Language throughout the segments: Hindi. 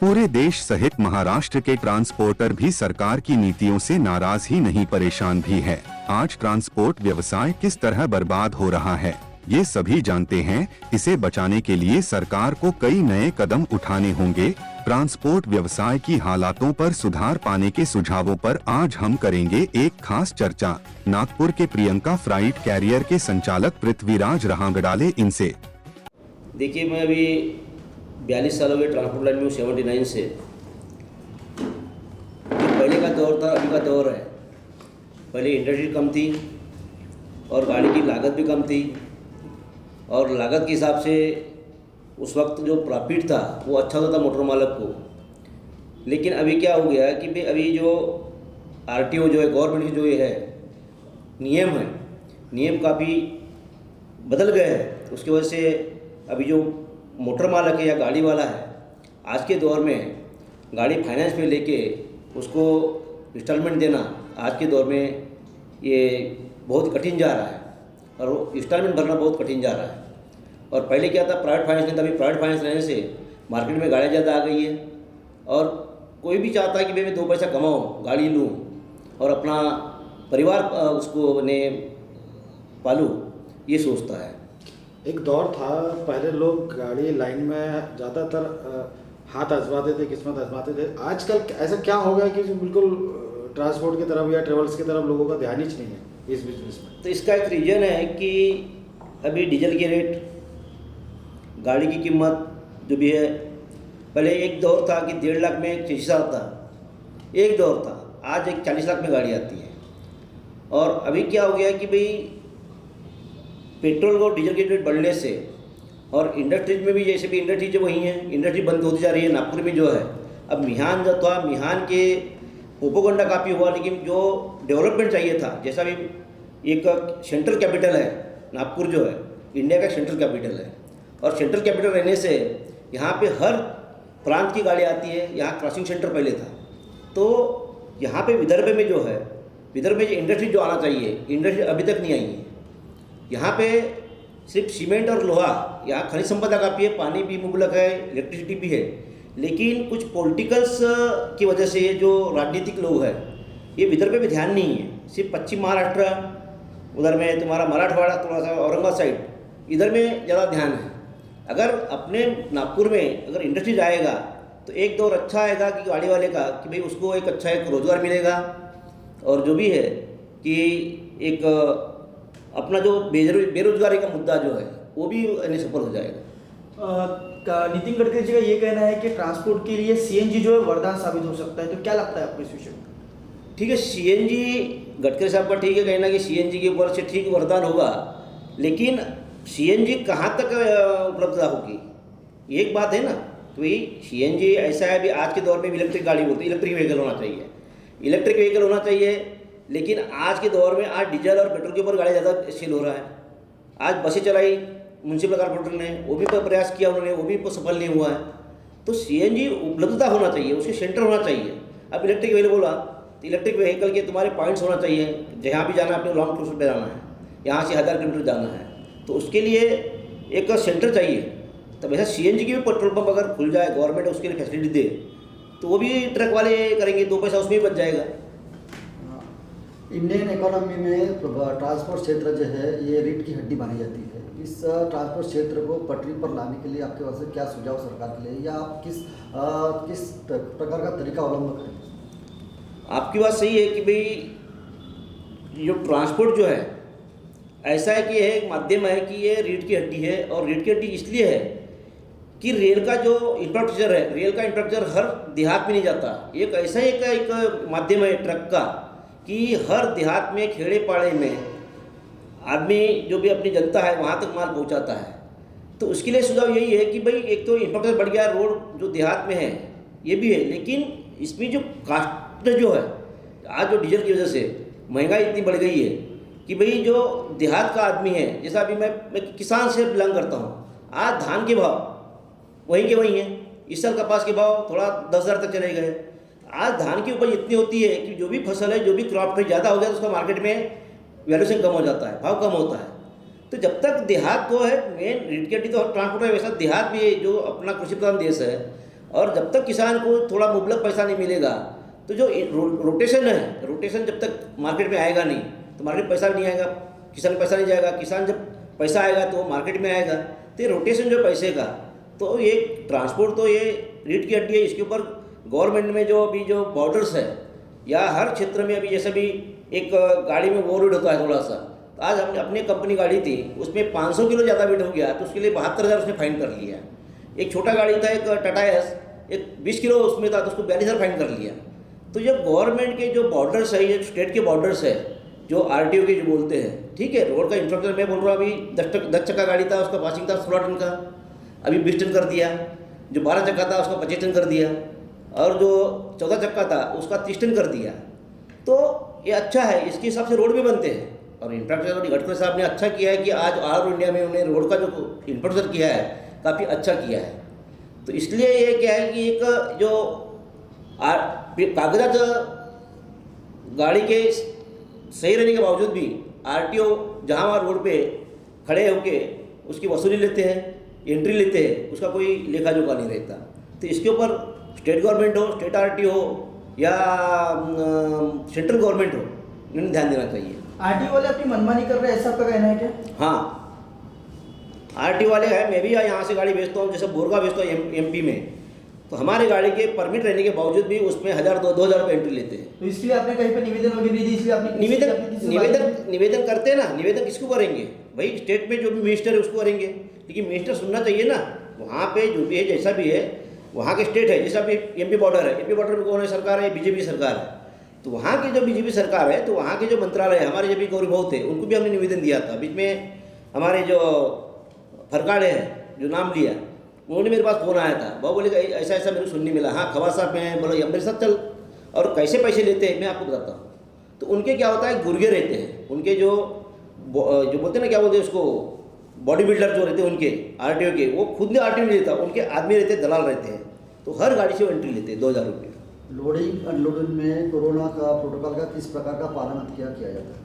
पूरे देश सहित महाराष्ट्र के ट्रांसपोर्टर भी सरकार की नीतियों से नाराज ही नहीं परेशान भी है। आज ट्रांसपोर्ट व्यवसाय किस तरह बर्बाद हो रहा है, ये सभी जानते हैं। इसे बचाने के लिए सरकार को कई नए कदम उठाने होंगे। ट्रांसपोर्ट व्यवसाय की हालातों पर सुधार पाने के सुझावों पर आज हम करेंगे एक खास चर्चा। नागपुर के प्रियंका फ्राइट कैरियर के संचालक पृथ्वीराज रहांगडाले इनसे। देखिए, मैं अभी 42 साल हो गए ट्रांसपोर्ट लाइन में हूँ, 79 से। जो पहले का दौर था अभी का दौर है। पहले इंडस्ट्री कम थी और गाड़ी की लागत भी कम थी, और लागत के हिसाब से उस वक्त जो प्रॉफिट था वो अच्छा होता था मोटर मालक को। लेकिन अभी क्या हो गया है कि भाई अभी जो आरटीओ जो है, गवर्नमेंट की जो ये है नियम है, नियम काफ़ी बदल गए हैं। उसकी वजह से अभी जो मोटर मालक है या गाड़ी वाला है, आज के दौर में गाड़ी फाइनेंस पे लेके उसको इंस्टॉलमेंट देना आज के दौर में ये बहुत कठिन जा रहा है, और इंस्टॉलमेंट भरना बहुत कठिन जा रहा है। और पहले क्या था, प्राइवेट फाइनेंस नहीं था। अभी प्राइवेट फाइनेंस रहने से मार्केट में गाड़ियाँ ज़्यादा आ गई है, और कोई भी चाहता है कि भाई मैं 2 पैसा कमाऊँ, गाड़ी लूँ और अपना परिवार उसको ने पालूँ, ये सोचता है। एक दौर था, पहले लोग गाड़ी लाइन में ज़्यादातर हाथ आजमाते थे, किस्मत आजमाते थे। आजकल ऐसा क्या हो गया कि बिल्कुल ट्रांसपोर्ट की तरफ या ट्रेवल्स की तरफ लोगों का ध्यान ही नहीं है इस बिजनेस में? तो इसका एक रीज़न है कि अभी डीजल के रेट, गाड़ी की कीमत जो भी है, पहले एक दौर था कि 1.5 लाख में एक 6 आता, एक दौर था। आज एक 40 लाख में गाड़ी आती है। और अभी क्या हो गया कि भाई पेट्रोल और डीजल के रेट बढ़ने से, और इंडस्ट्रीज में भी जैसे भी इंडस्ट्री जो वही है, इंडस्ट्री बंद होती जा रही है। नागपुर में जो है, अब मिहान जो था, मिहान के प्रोपोगंडा काफ़ी हुआ, लेकिन जो डेवलपमेंट चाहिए था, जैसा भी एक सेंट्रल कैपिटल है नागपुर जो है, इंडिया का सेंट्रल कैपिटल है, और सेंट्रल कैपिटल रहने से यहाँ पे हर प्रांत की गाड़ी आती है। यहाँ क्रॉसिंग सेंटर पहले था, तो यहाँ पे विदर्भ में जो है, विदर्भ में जो इंडस्ट्री जो आना चाहिए, इंडस्ट्री अभी तक नहीं आई है। यहाँ पे सिर्फ सीमेंट और लोहा, यहाँ खनिज संपदा काफ़ी है, पानी भी मुबलक है, इलेक्ट्रिसिटी भी है। लेकिन कुछ पॉलिटिकल्स की वजह से ये जो राजनीतिक लोग हैं, ये विदर्भ पे भी ध्यान नहीं है। सिर्फ पश्चिम महाराष्ट्र, उधर में तुम्हारा मराठवाड़ा, थोड़ा सा औरंगाबाद साइड, इधर में ज़्यादा ध्यान है। अगर अपने नागपुर में अगर इंडस्ट्री जाएगा तो एक दौर अच्छा आएगा कि गाड़ी वाले का, कि भाई उसको एक अच्छा एक रोज़गार मिलेगा, और जो भी है कि एक अपना जो बेरोजगारी का मुद्दा जो है वो भी सफल हो जाएगा। नितिन गडकरी जी का ये कहना है कि ट्रांसपोर्ट के लिए सीएनजी जो है वरदान साबित हो सकता है, तो क्या लगता है आपको इस विषय में? ठीक है, सीएनजी गडकरी साहब का ठीक है कहना कि सीएनजी के ऊपर से ठीक वरदान होगा, लेकिन सीएनजी कहाँ तक उपलब्धता होगी, ये एक बात है ना। तो भाई सीएनजी ऐसा है, अभी आज के दौर में इलेक्ट्रिक गाड़ी बोलते हैं, इलेक्ट्रिक व्हीकल होना चाहिए, इलेक्ट्रिक व्हीकल होना चाहिए। लेकिन आज के दौर में आज डीजल और पेट्रोल के ऊपर गाड़ी ज़्यादा सेल हो रहा है। आज बसें चलाई म्यूनसिपल कॉर्पोरेटर ने, वो भी प्रयास किया उन्होंने, वो भी सफल नहीं हुआ है। तो सीएनजी उपलब्धता होना चाहिए, उसके सेंटर होना चाहिए। अब इलेक्ट्रिक व्हीकल बोला तो इलेक्ट्रिक व्हीकल के तुम्हारे पॉइंट्स होना चाहिए, जहाँ भी जाना है, अपने लॉन्ग टूर पे जाना है, यहाँ से 1000 किलोमीटर जाना है, तो उसके लिए एक सेंटर चाहिए। तब ऐसा सीएनजी की भी पेट्रोल पंप अगर खुल जाए, गवर्नमेंट उसके लिए फैसिलिटी दे, तो वो भी ट्रक वाले करेंगे, 2 पैसा उसमें भी बच जाएगा। इंडियन इकोनॉमी में ट्रांसपोर्ट क्षेत्र जो है ये रीढ़ की हड्डी मानी जाती है। इस ट्रांसपोर्ट क्षेत्र को पटरी पर लाने के लिए आपके पास क्या सुझाव सरकार के लिए, या आप किस प्रकार का तरीका अवलंबन करें? आपकी बात सही है कि भाई जो ट्रांसपोर्ट जो है ऐसा है कि यह एक माध्यम है कि ये रीढ़ की हड्डी है, और रीढ़ की हड्डी इसलिए है कि रेल का जो इंफ्रास्ट्रक्चर है, रेल का इंफ्रास्ट्रक्चर हर देहात में नहीं जाता। एक ऐसा एक माध्यम है ट्रक का कि हर देहात में, खेड़े पाड़े में आदमी जो भी अपनी जनता है वहाँ तक माल पहुँचाता है। तो उसके लिए सुझाव यही है कि भाई एक तो इंफ्रास्ट्रक्चर बढ़ गया, रोड जो देहात में है ये भी है, लेकिन इसमें जो कास्ट जो है, आज जो डीजल की वजह से महंगाई इतनी बढ़ गई है कि भाई जो देहात का आदमी है, जैसा अभी मैं किसान से बिलोंग करता हूँ, आज धान के भाव वहीं के वहीं हैं। इस साल कपास के भाव थोड़ा 10,000 तक चले गए। आज धान की उपज इतनी होती है कि जो भी फसल है, जो भी क्रॉप है ज़्यादा हो गया तो उसका मार्केट में वैल्यूएशन कम हो जाता है, भाव कम होता है। तो जब तक देहात को है, मेन रीढ़ की हड्डी तो ट्रांसपोर्ट है, वैसा देहात भी जो अपना कृषि प्रधान देश है, और जब तक किसान को थोड़ा मुबलक पैसा नहीं मिलेगा तो जो रोटेशन है, रोटेशन जब तक मार्केट में आएगा नहीं तो मार्केट में पैसा भी नहीं आएगा, किसान को पैसा नहीं जाएगा, किसान जब पैसा आएगा तो मार्केट में आएगा। तो ये रोटेशन जो पैसे का, तो ये ट्रांसपोर्ट तो ये रीढ़ की हड्डी है। इसके ऊपर गवर्नमेंट में जो अभी जो बॉर्डर्स है या हर क्षेत्र में अभी जैसे भी एक गाड़ी में ओवरलोड होता है थोड़ा सा, तो आज हमने अपनी कंपनी गाड़ी थी उसमें 500 किलो ज़्यादा वेट हो गया तो उसके लिए 72,000 उसने फाइन कर लिया। एक छोटा गाड़ी था, एक टाटा एस, एक 20 किलो उसमें था तो उसको 42,000 फाइन कर लिया। तो जब गवर्नमेंट के जो बॉर्डर्स है, ये स्टेट के बॉर्डर्स है, जो RTO के जो बोलते हैं, ठीक है, रोड का इंफ्रास्ट्रक्चर मैं बोल रहा हूँ, अभी 10 चक्का गाड़ी था उसका पासिंग था 16 टन का, अभी 20 टन कर दिया। जो 12 चक्का था उसका 25 टन कर दिया, और जो 14 चक्का था उसका 30 टन कर दिया। तो ये अच्छा है, इसके हिसाब से रोड भी बनते हैं। और इंफ्रास्ट्रक्चर गडकरी साहब ने अच्छा किया है कि आज ऑल इंडिया में उन्होंने रोड का जो इंफ्रास्ट्रक्चर किया है काफ़ी अच्छा किया है। तो इसलिए ये क्या है कि एक जो कागजात गाड़ी के सही रहने के बावजूद भी RTO जहाँ वहाँ रोड पे खड़े होके उसकी वसूली लेते हैं, एंट्री लेते हैं, उसका कोई लेखा जोखा नहीं रहता। तो इसके ऊपर स्टेट गवर्नमेंट हो, स्टेट RTO हो या सेंट्रल गवर्नमेंट हो, इन्हें ध्यान देना चाहिए। RTO वाले अपनी मनमानी कर रहे हैं, ऐसा आपका कहना है क्या? हाँ, RTO वाले हैं। मैं भी यहाँ से गाड़ी भेजता हूँ, जैसे बोरगा भेजता हूँ MP में, तो हमारे गाड़ी के परमिट रहने के बावजूद भी उसमें 1,000-2,000 रुपये एंट्री लेते हैं। तो इसलिए आपने कहीं पर निवेदन वगैरह नहीं दी, इसलिए आपने निवेदन करते हैं ना। निवेदन किसको करेंगे भाई? स्टेट में जो भी मिनिस्टर है उसको करेंगे, लेकिन मिनिस्टर सुनना चाहिए ना। वहाँ पे जो भी है, जैसा भी है, वहाँ के स्टेट है, जैसा भी MP बॉर्डर है, MP बॉर्डर में कौन है सरकार है? BJP सरकार है। तो वहाँ की जो BJP सरकार है, तो वहाँ के जो मंत्रालय हमारे जो भी गौरव थे उनको भी हमने निवेदन दिया था। बीच में हमारे जो फरकाड़े हैं, जो नाम लिया, उन्होंने मेरे पास फ़ोन आया था, वो बोले ऐसा ऐसा मेरे को सुनने मिला। हाँ, खवा साहब मैं बोला मेरे साथ चल, और कैसे पैसे लेते हैं मैं आपको बताता हूँ। तो उनके क्या होता है, गुर्गे रहते हैं उनके, जो बोलते हैं ना, क्या बोलते हैं उसको, बॉडी बिल्डर जो रहते हैं उनके RTO के, वो खुद ने RTO नहीं लेता, उनके आदमी रहते हैं, दलाल रहते हैं। तो हर गाड़ी से वो एंट्री लेते हैं 2,000 रुपये। लोडिंग अनलोडिंग में कोरोना का प्रोटोकॉल का किस प्रकार का पालन किया जाता है?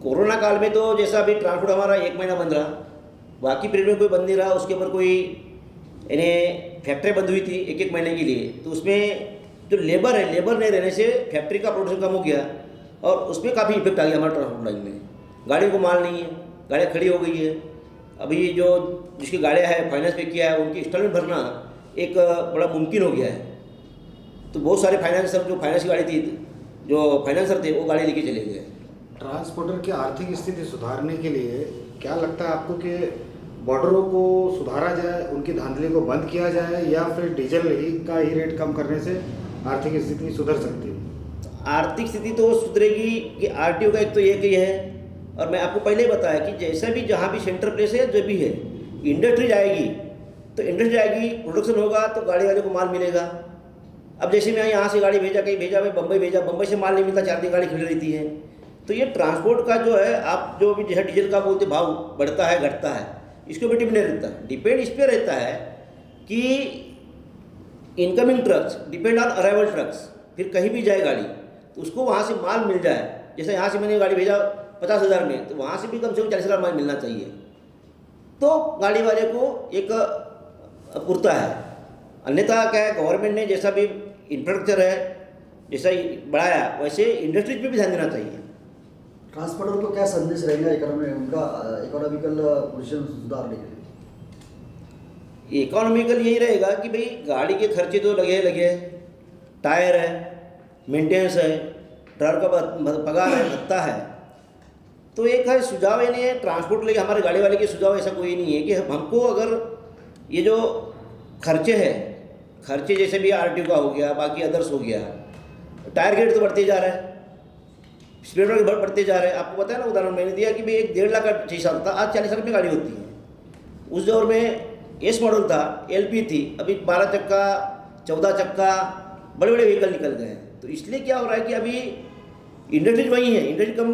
कोरोना काल में तो जैसा अभी ट्रांसपोर्ट हमारा 1 महीना बंद रहा, बाकी पीरियड में कोई बंद नहीं रहा। उसके ऊपर कोई इन्हें फैक्ट्री बंद हुई थी 1-1 महीने के लिए, तो उसमें जो लेबर है, लेबर नहीं रहने से फैक्ट्री का प्रोडक्शन कम हो गया और उसमें काफ़ी इफेक्ट आ गया हमारे ट्रांसपोर्ट लाइन में। गाड़ियों को माल नहीं है, गाड़ियाँ खड़ी हो गई है। अभी जो जिसकी गाड़ियाँ है फाइनेंस पे किया है, उनकी इंस्टॉलमेंट भरना एक बड़ा मुमकिन हो गया है। तो बहुत सारे फाइनेंसर, जो फाइनेंस की गाड़ी थी, जो फाइनेंसर थे, वो गाड़ी लेके चले गए। ट्रांसपोर्टर की आर्थिक स्थिति सुधारने के लिए क्या लगता है आपको कि बॉर्डरों को सुधारा जाए, उनकी धांधली को बंद किया जाए, या फिर डीजल का ही रेट कम करने से आर्थिक स्थिति सुधर सकती है? आर्थिक स्थिति तो सुधरेगी कि RTO का एक तो एक ही है, और मैं आपको पहले ही बताया कि जैसा भी जहाँ भी सेंटर प्लेस है, जो भी है, इंडस्ट्री जाएगी तो इंडस्ट्री जाएगी, प्रोडक्शन होगा तो गाड़ी वाले को माल मिलेगा। अब जैसे मैं यहाँ से गाड़ी भेजा, कहीं भेजा, मैं बम्बई भेजा, बम्बई से माल नहीं मिलता, 4 दिन गाड़ी खड़ी रहती है। तो ये ट्रांसपोर्ट का जो है, आप जो भी जैसे डीजल का बोलते भाव बढ़ता है घटता है, इसके ऊपर डिपेंड नहीं रहता। डिपेंड इस पर रहता है कि incoming trucks depend on arrival trucks, फिर कहीं भी जाए गाड़ी तो उसको वहाँ से माल मिल जाए। जैसे यहाँ से मैंने गाड़ी भेजा 50,000 में, तो वहाँ से भी कम से कम 40,000 माल मिलना चाहिए, तो गाड़ी वाले को एक पुरता है। अन्यथा क्या है, गवर्नमेंट ने जैसा भी इंफ्रास्ट्रक्चर है जैसा ही बढ़ाया, वैसे इंडस्ट्रीज पे भी ध्यान देना चाहिए। ट्रांसपोर्टर को क्या संदेश रहेगा उनका इकोनॉमिकल पोजीशन सुधारने के लिए? इकोनॉमिकल यही रहेगा कि भाई गाड़ी के खर्चे तो लगे, टायर है, मेंटेनेंस है, ड्राइवर का पगार है, भत्ता है। तो एक है सुझाव, यानी ट्रांसपोर्ट लेके हमारे गाड़ी वाले के सुझाव ऐसा कोई नहीं है कि हमको अगर ये जो खर्चे हैं, खर्चे जैसे भी RTO का हो गया, बाकी अदर्स हो गया, टायर रेट तो बढ़ते जा रहा है, स्पीड ब्रेक बढ़ते जा रहे हैं। आपको पता है ना, उदाहरण मैंने दिया कि भाई एक 1.5 लाख का शीशा था, आज 40 लाख में गाड़ी होती है। उस दौर में S मॉडल था, LP थी, अभी 12 चक्का 14 चक्का बड़े बड़े व्हीकल निकल गए हैं। तो इसलिए क्या हो रहा है कि अभी इंडस्ट्रीज वही है, इंडस्ट्री कम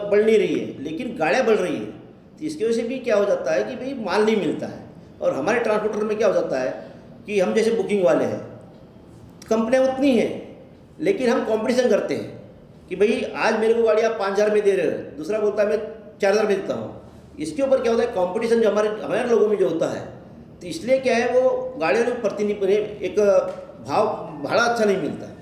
बढ़ नहीं रही है, लेकिन गाड़ियाँ बढ़ रही है। तो इसकी वजह से भी क्या हो जाता है कि भाई माल नहीं मिलता है। और हमारे ट्रांसपोर्टर में क्या हो जाता है कि हम जैसे बुकिंग वाले हैं, कंपनियाँ उतनी हैं, लेकिन हम कंपटीशन करते हैं कि भाई आज मेरे को गाड़ी आप 5,000 में दे रहे हो, दूसरा बोलता है मैं 4,000 में देता हूँ। इसके ऊपर क्या होता है, कंपटीशन जो हमारे लोगों में जो होता है, तो इसलिए क्या है वो गाड़ियों में प्रति एक भाव भाड़ा अच्छा नहीं मिलता है।